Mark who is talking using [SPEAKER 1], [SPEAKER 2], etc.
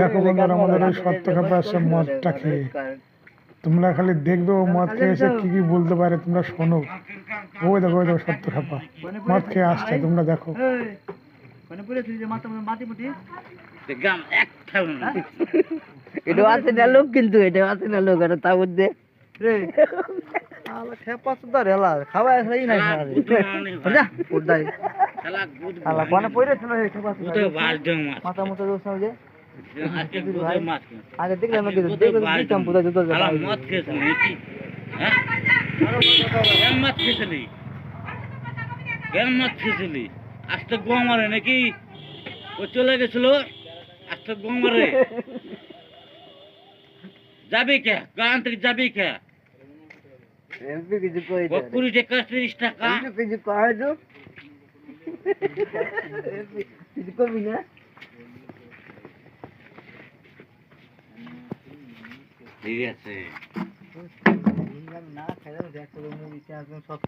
[SPEAKER 1] দেখো বন্ধুরা, আমাদের ওই সত্য খাপা এসে মদটা খেয়ে, তোমরা খালি দেখবে ও মদ খেয়ে এসে কি কি বলতে পারে, তোমরা শোনো। ওই দেখো সত্য খাপা মদ খেয়ে আসছে, তোমরা দেখো।
[SPEAKER 2] এটা আছে না লোক, কিন্তু এটা আছে না লোক, এটা তার মধ্যে খেপা সুদ্ধা রেলা খাওয়া আসলেই নাই মাথা মতো আগে দেখলাম
[SPEAKER 3] আজকে গোয়া মারে নাকি ও চলে গেছিল, আজকে গোয়া মারে যাবে কে গান থেকে যাবে কে
[SPEAKER 2] কিছু কই
[SPEAKER 3] 20 টাকা 30 টাকা
[SPEAKER 2] কিছু কয় তো কিছু করবি না
[SPEAKER 3] ঠিক আছে
[SPEAKER 2] না খেলে দেখ মুড়ি সব